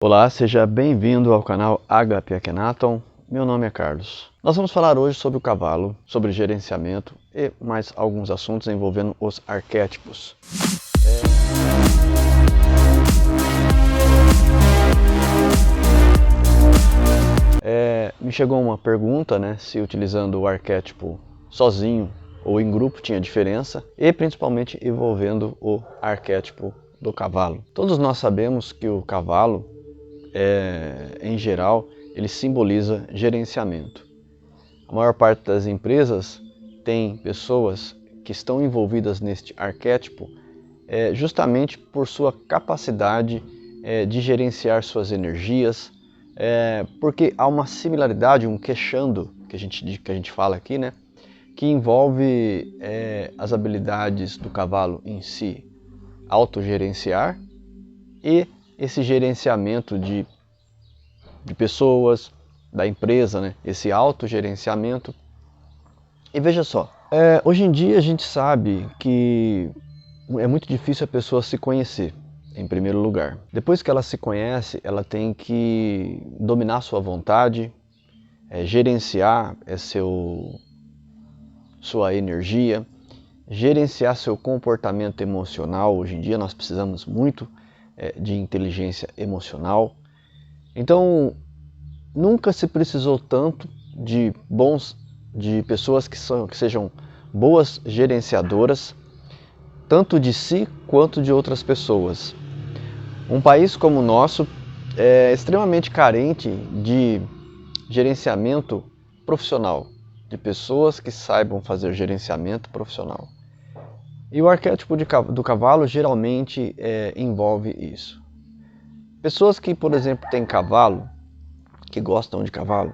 Olá, seja bem-vindo ao canal HP Akhenaton. Meu nome é Carlos. Nós vamos falar hoje sobre o cavalo, sobre gerenciamento e mais alguns assuntos envolvendo os arquétipos. Me chegou uma pergunta, se utilizando o arquétipo sozinho ou em grupo tinha diferença, e principalmente envolvendo o arquétipo do cavalo. Todos nós sabemos que o cavalo, em geral, ele simboliza gerenciamento. A maior parte das empresas tem pessoas que estão envolvidas neste arquétipo justamente por sua capacidade de gerenciar suas energias, porque há uma similaridade, um queixando que a gente fala aqui, que envolve as habilidades do cavalo em si autogerenciar e esse gerenciamento de pessoas, da empresa, esse autogerenciamento. E veja só, hoje em dia a gente sabe que é muito difícil a pessoa se conhecer, em primeiro lugar. Depois que ela se conhece, ela tem que dominar sua vontade, gerenciar sua energia, gerenciar seu comportamento emocional. Hoje em dia nós precisamos muito de inteligência emocional. Então, nunca se precisou tanto de pessoas que sejam boas gerenciadoras, tanto de si quanto de outras pessoas. Um país como o nosso é extremamente carente de gerenciamento profissional, de pessoas que saibam fazer gerenciamento profissional. E o arquétipo do cavalo geralmente envolve isso. Pessoas que, por exemplo, têm cavalo, que gostam de cavalo,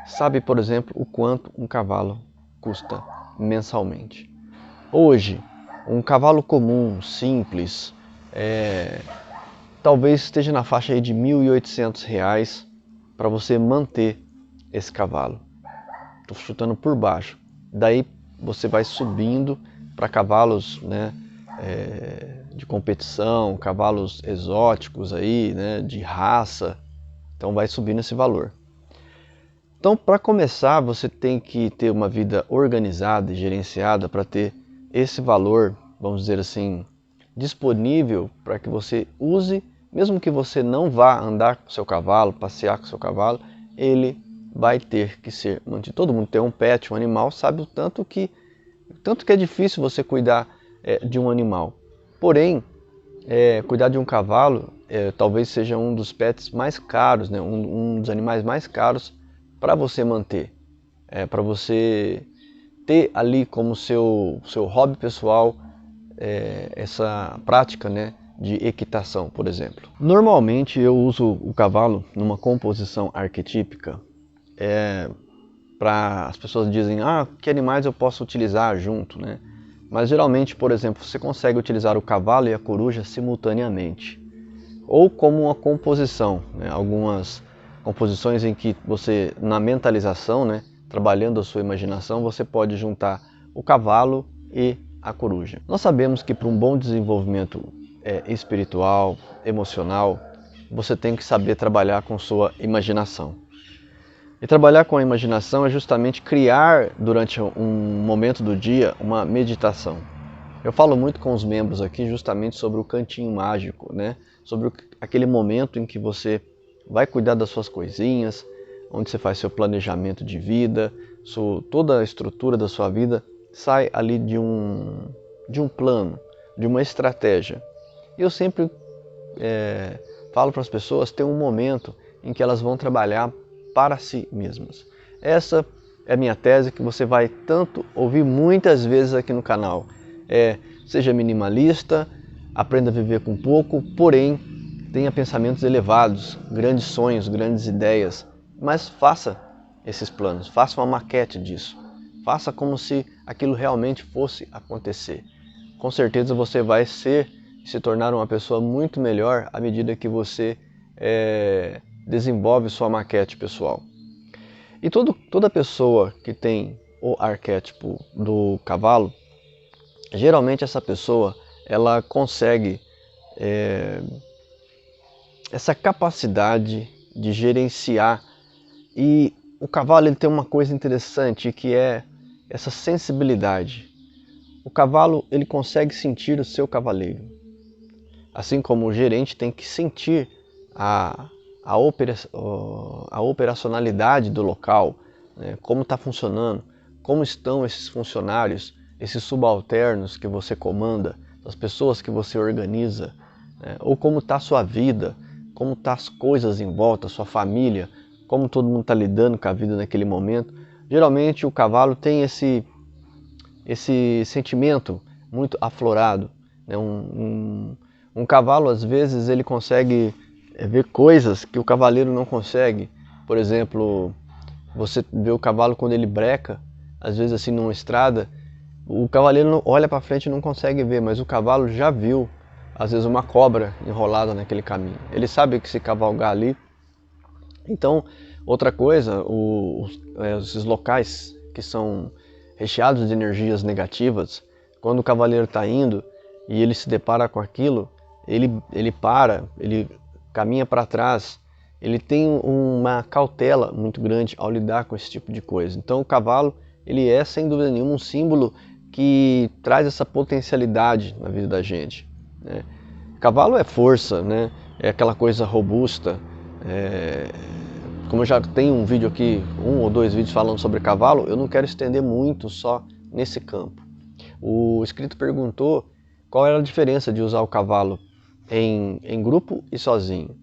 sabe, por exemplo, o quanto um cavalo custa mensalmente. Hoje, um cavalo comum, simples, talvez esteja na faixa aí de R$ 1.800 para você manter esse cavalo. Estou chutando por baixo. Daí você vai subindo para cavalos de competição, cavalos exóticos aí, de raça. Então vai subindo esse valor. Então, para começar, você tem que ter uma vida organizada e gerenciada para ter esse valor, vamos dizer assim, disponível para que você use, mesmo que você não vá andar com seu cavalo, passear com seu cavalo, ele vai ter que ser mantido. Todo mundo tem um pet, um animal, sabe o tanto que é difícil você cuidar de um animal. Porém, cuidar de um cavalo talvez seja um dos pets mais caros, um dos animais mais caros para você manter, para você ter ali como seu hobby pessoal essa prática de equitação, por exemplo. Normalmente eu uso o cavalo numa composição arquetípica, para as pessoas dizem, que animais eu posso utilizar junto, Mas geralmente, por exemplo, você consegue utilizar o cavalo e a coruja simultaneamente, ou como uma composição, algumas composições em que você, na mentalização, trabalhando a sua imaginação, você pode juntar o cavalo e a coruja. Nós sabemos que para um bom desenvolvimento espiritual, emocional, você tem que saber trabalhar com sua imaginação. E trabalhar com a imaginação é justamente criar durante um momento do dia uma meditação. Eu falo muito com os membros aqui justamente sobre o cantinho mágico, sobre aquele momento em que você vai cuidar das suas coisinhas, onde você faz seu planejamento de vida, toda a estrutura da sua vida sai ali de um plano, de uma estratégia. E eu sempre falo para as pessoas ter um momento em que elas vão trabalhar para si mesmas. Essa é a minha tese que você vai tanto ouvir muitas vezes aqui no canal. Seja minimalista, aprenda a viver com pouco, porém tenha pensamentos elevados, grandes sonhos, grandes ideias, mas faça esses planos, faça uma maquete disso, faça como se aquilo realmente fosse acontecer. Com certeza você vai se tornar uma pessoa muito melhor à medida que você desenvolve sua maquete pessoal. E toda pessoa que tem o arquétipo do cavalo, geralmente essa pessoa ela consegue essa capacidade de gerenciar. E o cavalo ele tem uma coisa interessante que é essa sensibilidade. O cavalo ele consegue sentir o seu cavaleiro, assim como o gerente tem que sentir a operacionalidade do local, né? Como está funcionando, como estão esses funcionários, esses subalternos que você comanda, as pessoas que você organiza, né? Ou como está a sua vida, como estão as coisas em volta, a sua família, como todo mundo está lidando com a vida naquele momento. Geralmente o cavalo tem esse sentimento muito aflorado, né? Um cavalo às vezes ele consegue ver coisas que o cavaleiro não consegue. Por exemplo, você vê o cavalo quando ele breca, às vezes assim numa estrada, o cavaleiro olha para frente e não consegue ver, mas o cavalo já viu às vezes uma cobra enrolada naquele caminho. Ele sabe que se cavalgar ali. Então, outra coisa, esses locais que são recheados de energias negativas, quando o cavaleiro está indo e ele se depara com aquilo, ele para, ele caminha para trás, ele tem uma cautela muito grande ao lidar com esse tipo de coisa. Então o cavalo, ele é sem dúvida nenhuma um símbolo que traz essa potencialidade na vida da gente, né? Cavalo é força, né? É aquela coisa robusta. Como eu já tenho um vídeo aqui, 1 ou 2 vídeos falando sobre cavalo, eu não quero estender muito só nesse campo. O inscrito perguntou qual era a diferença de usar o cavalo em grupo e sozinho.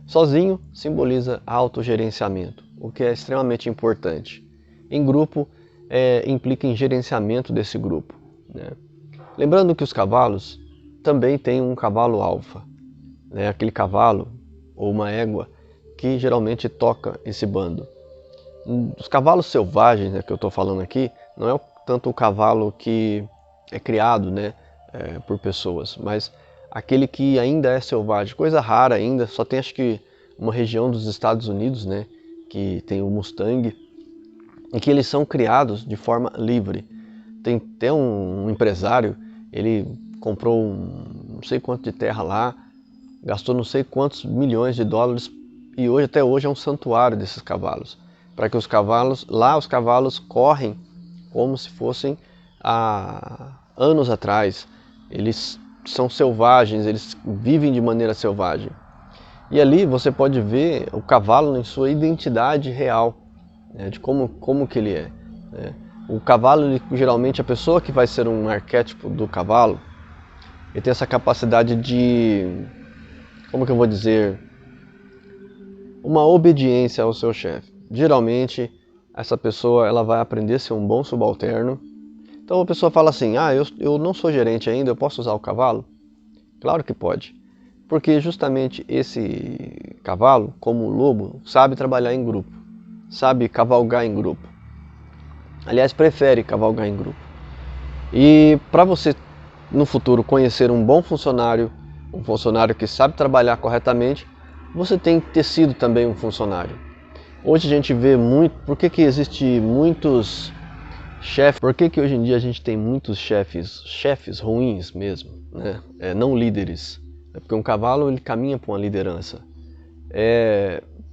Sozinho simboliza autogerenciamento, o que é extremamente importante. Em grupo implica em gerenciamento desse grupo, né? Lembrando que os cavalos também têm um cavalo alfa, né? Aquele cavalo ou uma égua que geralmente toca esse bando. Os cavalos selvagens, né, que eu estou falando aqui, não é tanto o cavalo que é criado, né, por pessoas, mas aquele que ainda é selvagem, coisa rara ainda, só tem acho que uma região dos Estados Unidos, né, que tem o Mustang, e que eles são criados de forma livre. Tem até um empresário, ele comprou não sei quanto de terra lá, gastou não sei quantos milhões de dólares e até hoje é um santuário desses cavalos. Para que os cavalos correm como se fossem há anos atrás. Eles são selvagens, eles vivem de maneira selvagem. E ali você pode ver o cavalo em sua identidade real, né, de como que ele é, né? O cavalo, geralmente a pessoa que vai ser um arquétipo do cavalo, ele tem essa capacidade de, como que eu vou dizer, uma obediência ao seu chefe. Geralmente essa pessoa ela vai aprender a ser um bom subalterno. Então a pessoa fala assim, eu não sou gerente ainda, eu posso usar o cavalo? Claro que pode, porque justamente esse cavalo, como o lobo, sabe trabalhar em grupo, sabe cavalgar em grupo. Aliás, prefere cavalgar em grupo. E para você no futuro conhecer um bom funcionário, um funcionário que sabe trabalhar corretamente, você tem que ter sido também um funcionário. Hoje a gente vê muito, por que existe muitos chefes, por que hoje em dia a gente tem muitos chefes ruins mesmo, né? Não líderes. É porque um cavalo ele caminha para uma liderança.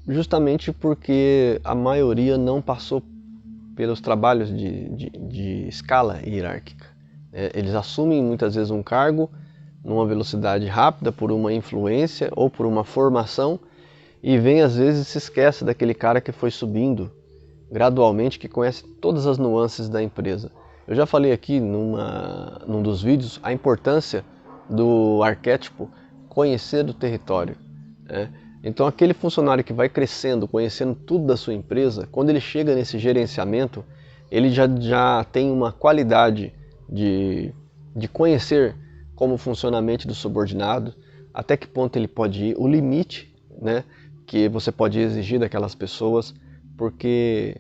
Justamente porque a maioria não passou pelos trabalhos de escala hierárquica. Eles assumem muitas vezes um cargo numa velocidade rápida por uma influência ou por uma formação e vem às vezes se esquece daquele cara que foi subindo gradualmente, que conhece todas as nuances da empresa. Eu já falei aqui num dos vídeos a importância do arquétipo conhecer do território, né? Então aquele funcionário que vai crescendo, conhecendo tudo da sua empresa, quando ele chega nesse gerenciamento, ele já tem uma qualidade de conhecer como funciona a mente do subordinado, até que ponto ele pode ir, o limite, né, que você pode exigir daquelas pessoas, porque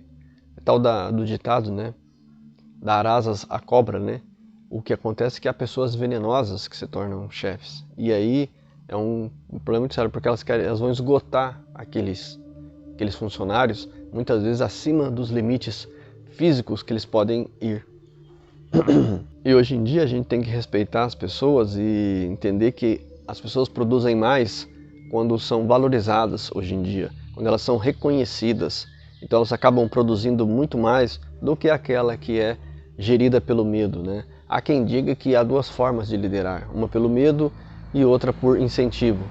é tal do ditado, né, dar asas à cobra, né? O que acontece é que há pessoas venenosas que se tornam chefes, e aí é um problema muito sério, porque elas vão esgotar aqueles funcionários, muitas vezes acima dos limites físicos que eles podem ir. E hoje em dia a gente tem que respeitar as pessoas e entender que as pessoas produzem mais quando são valorizadas hoje em dia, quando elas são reconhecidas. Então elas acabam produzindo muito mais do que aquela que é gerida pelo medo, né? Há quem diga que há duas formas de liderar, uma pelo medo e outra por incentivo.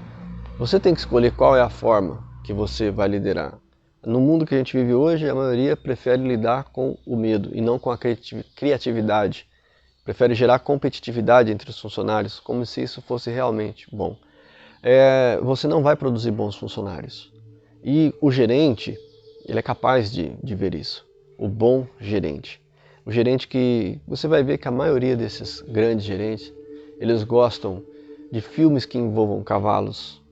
Você tem que escolher qual é a forma que você vai liderar. No mundo que a gente vive hoje, a maioria prefere lidar com o medo e não com a criatividade. Prefere gerar competitividade entre os funcionários, como se isso fosse realmente bom. Você não vai produzir bons funcionários. E o gerente, ele é capaz de ver isso. O bom gerente. O gerente que... Você vai ver que a maioria desses grandes gerentes, eles gostam de filmes que envolvam cavalos.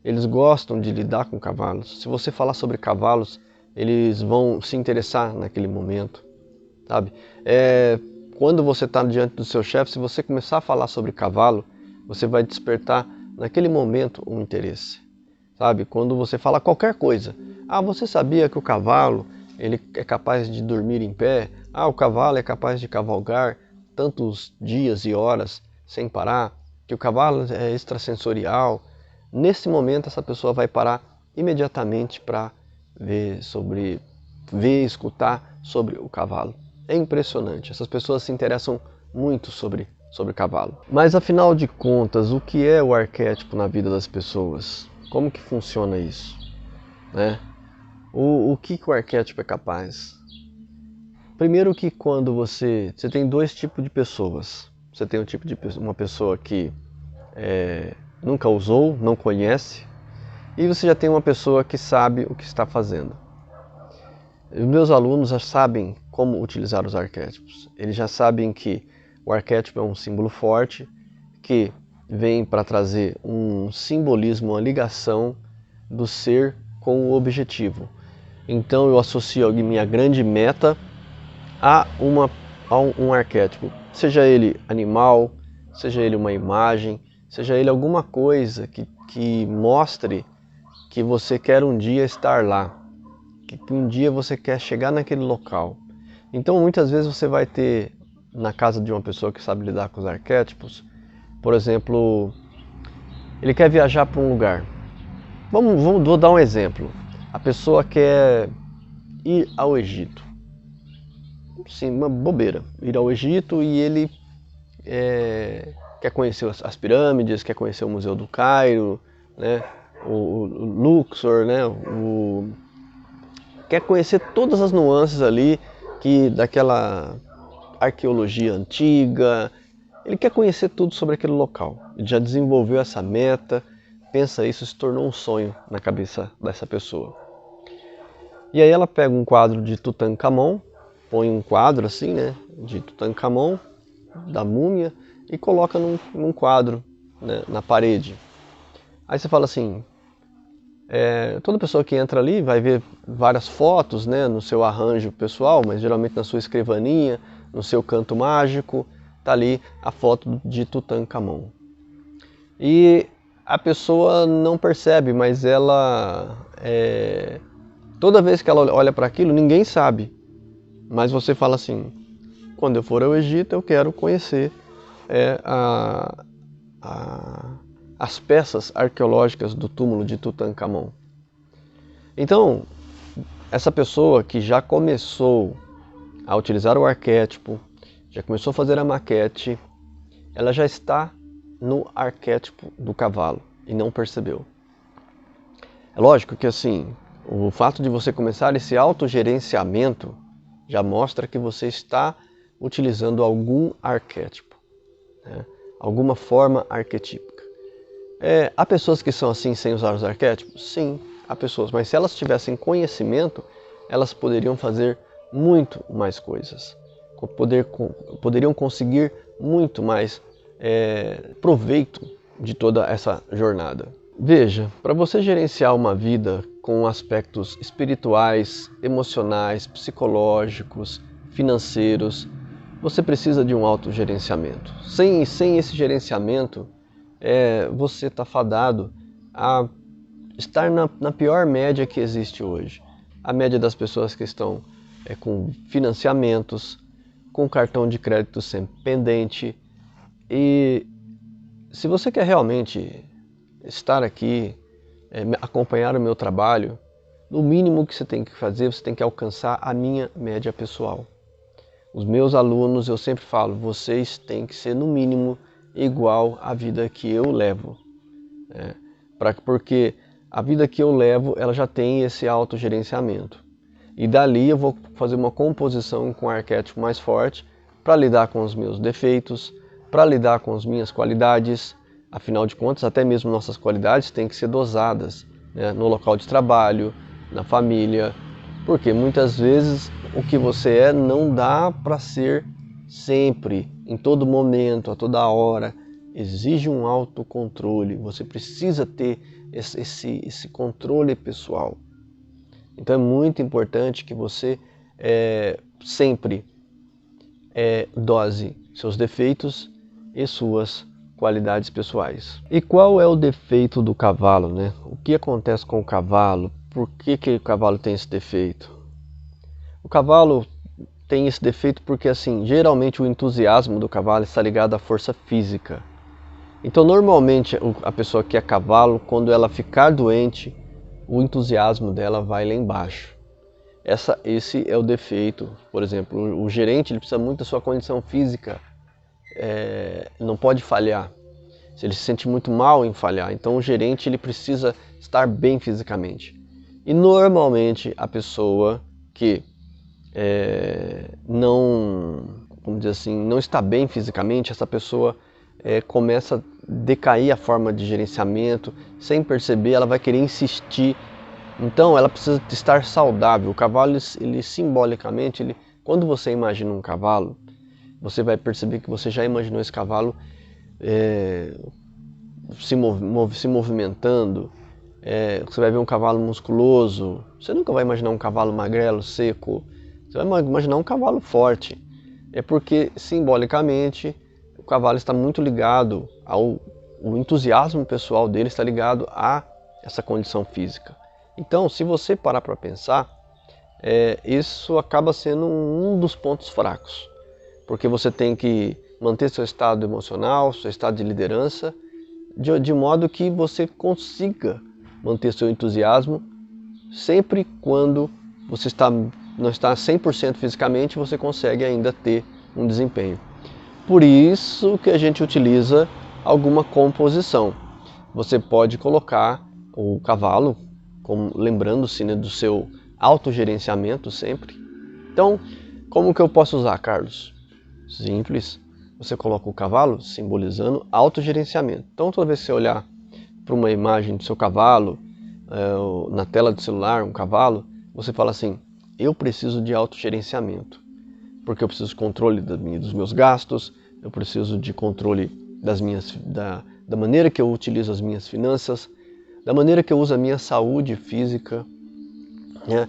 Eles gostam de lidar com cavalos. Se você falar sobre cavalos, eles vão se interessar naquele momento, sabe? Quando você está diante do seu chefe, se você começar a falar sobre cavalo, você vai despertar naquele momento um interesse, sabe? Quando você fala qualquer coisa. Ah, você sabia que o cavalo ele é capaz de dormir em pé? Ah, o cavalo é capaz de cavalgar tantos dias e horas sem parar? Que o cavalo é extrasensorial? Nesse momento, essa pessoa vai parar imediatamente para ver, escutar sobre o cavalo. É impressionante, essas pessoas se interessam muito sobre cavalo. Mas afinal de contas, o que é o arquétipo na vida das pessoas? Como que funciona isso? Né? O que o arquétipo é capaz? Primeiro que quando você tem dois tipos de pessoas. Você tem uma pessoa que nunca usou, não conhece, e você já tem uma pessoa que sabe o que está fazendo. Os meus alunos já sabem como utilizar os arquétipos. Eles já sabem que o arquétipo é um símbolo forte, que vem para trazer um simbolismo, uma ligação do ser com o objetivo. Então eu associo a minha grande meta a um arquétipo. Seja ele animal, seja ele uma imagem, seja ele alguma coisa que mostre que você quer um dia estar lá, que um dia você quer chegar naquele local. Então muitas vezes você vai ter na casa de uma pessoa que sabe lidar com os arquétipos, por exemplo, ele quer viajar para um lugar. Vou dar um exemplo. A pessoa quer ir ao Egito. Sim, uma bobeira. Ir ao Egito e ele quer conhecer as pirâmides, quer conhecer o Museu do Cairo, né? o Luxor, né? Quer conhecer todas as nuances ali daquela arqueologia antiga. Ele quer conhecer tudo sobre aquele local. Ele já desenvolveu essa meta, pensa isso, se tornou um sonho na cabeça dessa pessoa. E aí ela pega um quadro de Tutankhamon, põe um quadro assim, né, de Tutankhamon, da múmia, e coloca num quadro, né, na parede. Aí você fala assim, toda pessoa que entra ali vai ver várias fotos, né, no seu arranjo pessoal, mas geralmente na sua escrivaninha, no seu canto mágico, tá ali a foto de Tutankhamon. E a pessoa não percebe, mas ela toda vez que ela olha para aquilo, ninguém sabe. Mas você fala assim, quando eu for ao Egito, eu quero conhecer as peças arqueológicas do túmulo de Tutankhamon. Então, essa pessoa que já começou a utilizar o arquétipo, já começou a fazer a maquete, ela já está no arquétipo do cavalo e não percebeu. É lógico que assim, o fato de você começar esse autogerenciamento já mostra que você está utilizando algum arquétipo, né? Alguma forma arquetípica. Há pessoas que são assim sem usar os arquétipos? Sim, há pessoas, mas se elas tivessem conhecimento, elas poderiam fazer muito mais coisas. Poderiam conseguir muito mais proveito de toda essa jornada. Veja, para você gerenciar uma vida com aspectos espirituais, emocionais, psicológicos, financeiros, você precisa de um autogerenciamento. Sem esse gerenciamento, você está fadado a estar na pior média que existe hoje. A média das pessoas que estão com financiamentos, com cartão de crédito sempre pendente. E se você quer realmente estar aqui acompanhar o meu trabalho, no mínimo que você tem que fazer, você tem que alcançar a minha média pessoal. Os meus alunos, eu sempre falo, vocês têm que ser no mínimo igual à vida que eu levo. Porque a vida que eu levo, ela já tem esse autogerenciamento. E dali eu vou fazer uma composição com um arquétipo mais forte para lidar com os meus defeitos, para lidar com as minhas qualidades. Afinal de contas, até mesmo nossas qualidades têm que ser dosadas, né? No local de trabalho, na família, porque muitas vezes o que você é não dá para ser sempre, em todo momento, a toda hora. Exige um autocontrole, você precisa ter esse controle pessoal. Então é muito importante que você sempre dose seus defeitos e suas qualidades pessoais. E qual é o defeito do cavalo, né? O que acontece com o cavalo? Por que o cavalo tem esse defeito? O cavalo tem esse defeito porque, assim, geralmente o entusiasmo do cavalo está ligado à força física. Então, normalmente, a pessoa que é cavalo, quando ela ficar doente, o entusiasmo dela vai lá embaixo. Esse é o defeito. Por exemplo, o gerente ele precisa muito da sua condição física, não pode falhar. Se ele se sente muito mal em falhar, então o gerente ele precisa estar bem fisicamente. E normalmente a pessoa que vamos dizer assim, não está bem fisicamente, essa pessoa começa a decair a forma de gerenciamento, sem perceber, ela vai querer insistir. Então ela precisa estar saudável. O cavalo, ele simbolicamente, quando você imagina um cavalo, você vai perceber que você já imaginou esse cavalo se movimentando. Você vai ver um cavalo musculoso, você nunca vai imaginar um cavalo magrelo, seco, você vai imaginar um cavalo forte. É porque simbolicamente o cavalo está muito ligado o entusiasmo pessoal dele está ligado a essa condição física. Então, se você parar para pensar, isso acaba sendo um dos pontos fracos, porque você tem que manter seu estado emocional, seu estado de liderança, de modo que você consiga manter seu entusiasmo sempre quando você não está 100% fisicamente, você consegue ainda ter um desempenho. Por isso que a gente utiliza alguma composição. Você pode colocar o cavalo, lembrando-se, né, do seu autogerenciamento sempre. Então, como que eu posso usar, Carlos? Simples. Você coloca o cavalo simbolizando autogerenciamento. Então, toda vez que você olhar para uma imagem do seu cavalo, na tela do celular, um cavalo, você fala assim, eu preciso de autogerenciamento, porque eu preciso de controle dos meus gastos, eu preciso de controle da maneira que eu utilizo as minhas finanças, da maneira que eu uso a minha saúde física, né?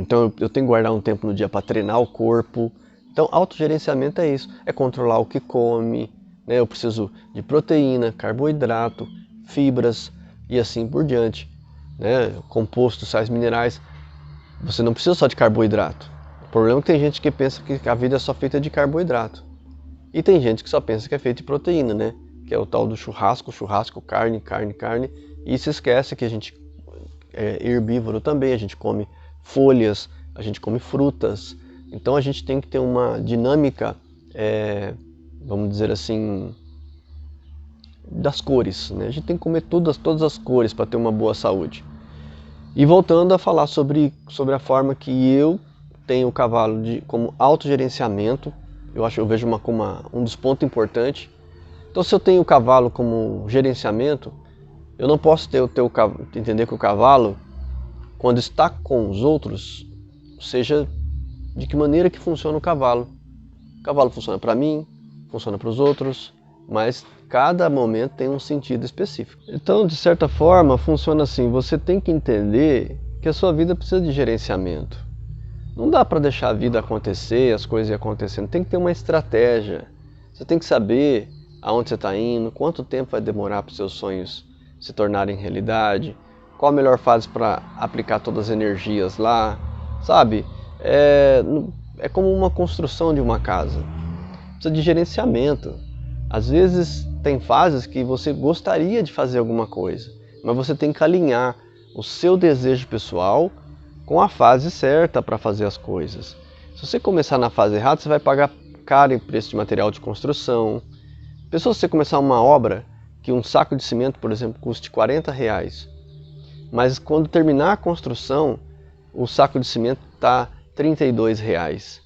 Então eu tenho que guardar um tempo no dia para treinar o corpo. Então autogerenciamento é isso, é controlar o que come, né? Eu preciso de proteína, carboidrato, fibras e assim por diante, né? Compostos, sais minerais. Você não precisa só de carboidrato. O problema é que tem gente que pensa que a vida é só feita de carboidrato. E tem gente que só pensa que é feita de proteína, né? Que é o tal do churrasco, carne, carne, carne. E se esquece que a gente é herbívoro também, a gente come folhas, a gente come frutas. Então a gente tem que ter uma dinâmica, vamos dizer assim, das cores, né? A gente tem que comer todas as cores para ter uma boa saúde. E voltando a falar sobre a forma que eu tenho o cavalo como autogerenciamento, eu vejo como um dos pontos importantes. Então, se eu tenho o cavalo como gerenciamento, eu não posso entender que o cavalo, quando está com os outros, seja de que maneira que funciona o cavalo. O cavalo funciona para mim, funciona para os outros, mas cada momento tem um sentido específico. Então, de certa forma, funciona assim, você tem que entender que a sua vida precisa de gerenciamento. Não dá para deixar a vida acontecer, as coisas ir acontecendo, tem que ter uma estratégia. Você tem que saber aonde você está indo, quanto tempo vai demorar para os seus sonhos se tornarem realidade, qual a melhor fase para aplicar todas as energias lá, sabe? É como uma construção de uma casa, precisa de gerenciamento. Às vezes tem fases que você gostaria de fazer alguma coisa, mas você tem que alinhar o seu desejo pessoal com a fase certa para fazer as coisas. Se você começar na fase errada, você vai pagar caro em preço de material de construção. Pensou se você começar uma obra que um saco de cimento, por exemplo, custe R$40, mas quando terminar a construção, o saco de cimento está R$32.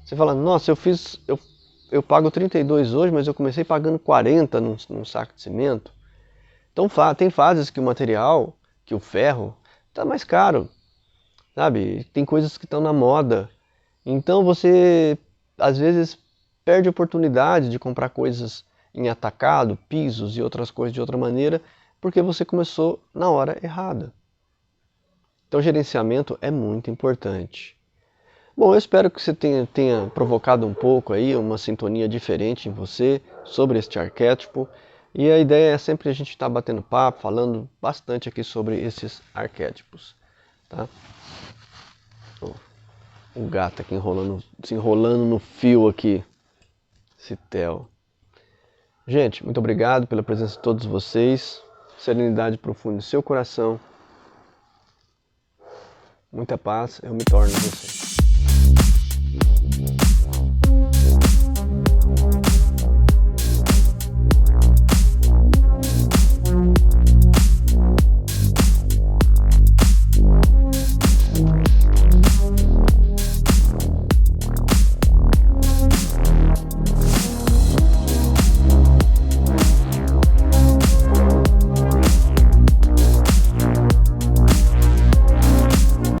Você fala, nossa, eu pago 32 hoje, mas eu comecei pagando 40 num saco de cimento. Então tem fases que o material, que o ferro, está mais caro, sabe? Tem coisas que estão na moda. Então você, às vezes, perde a oportunidade de comprar coisas em atacado, pisos e outras coisas de outra maneira, porque você começou na hora errada. Então gerenciamento é muito importante. Bom, eu espero que você tenha provocado um pouco aí uma sintonia diferente em você sobre este arquétipo. E a ideia é sempre a gente estar batendo papo, falando bastante aqui sobre esses arquétipos. Tá? O gato aqui se enrolando no fio aqui. Esse Theo. Gente, muito obrigado pela presença de todos vocês. Serenidade profunda em seu coração. Muita paz, eu me torno você.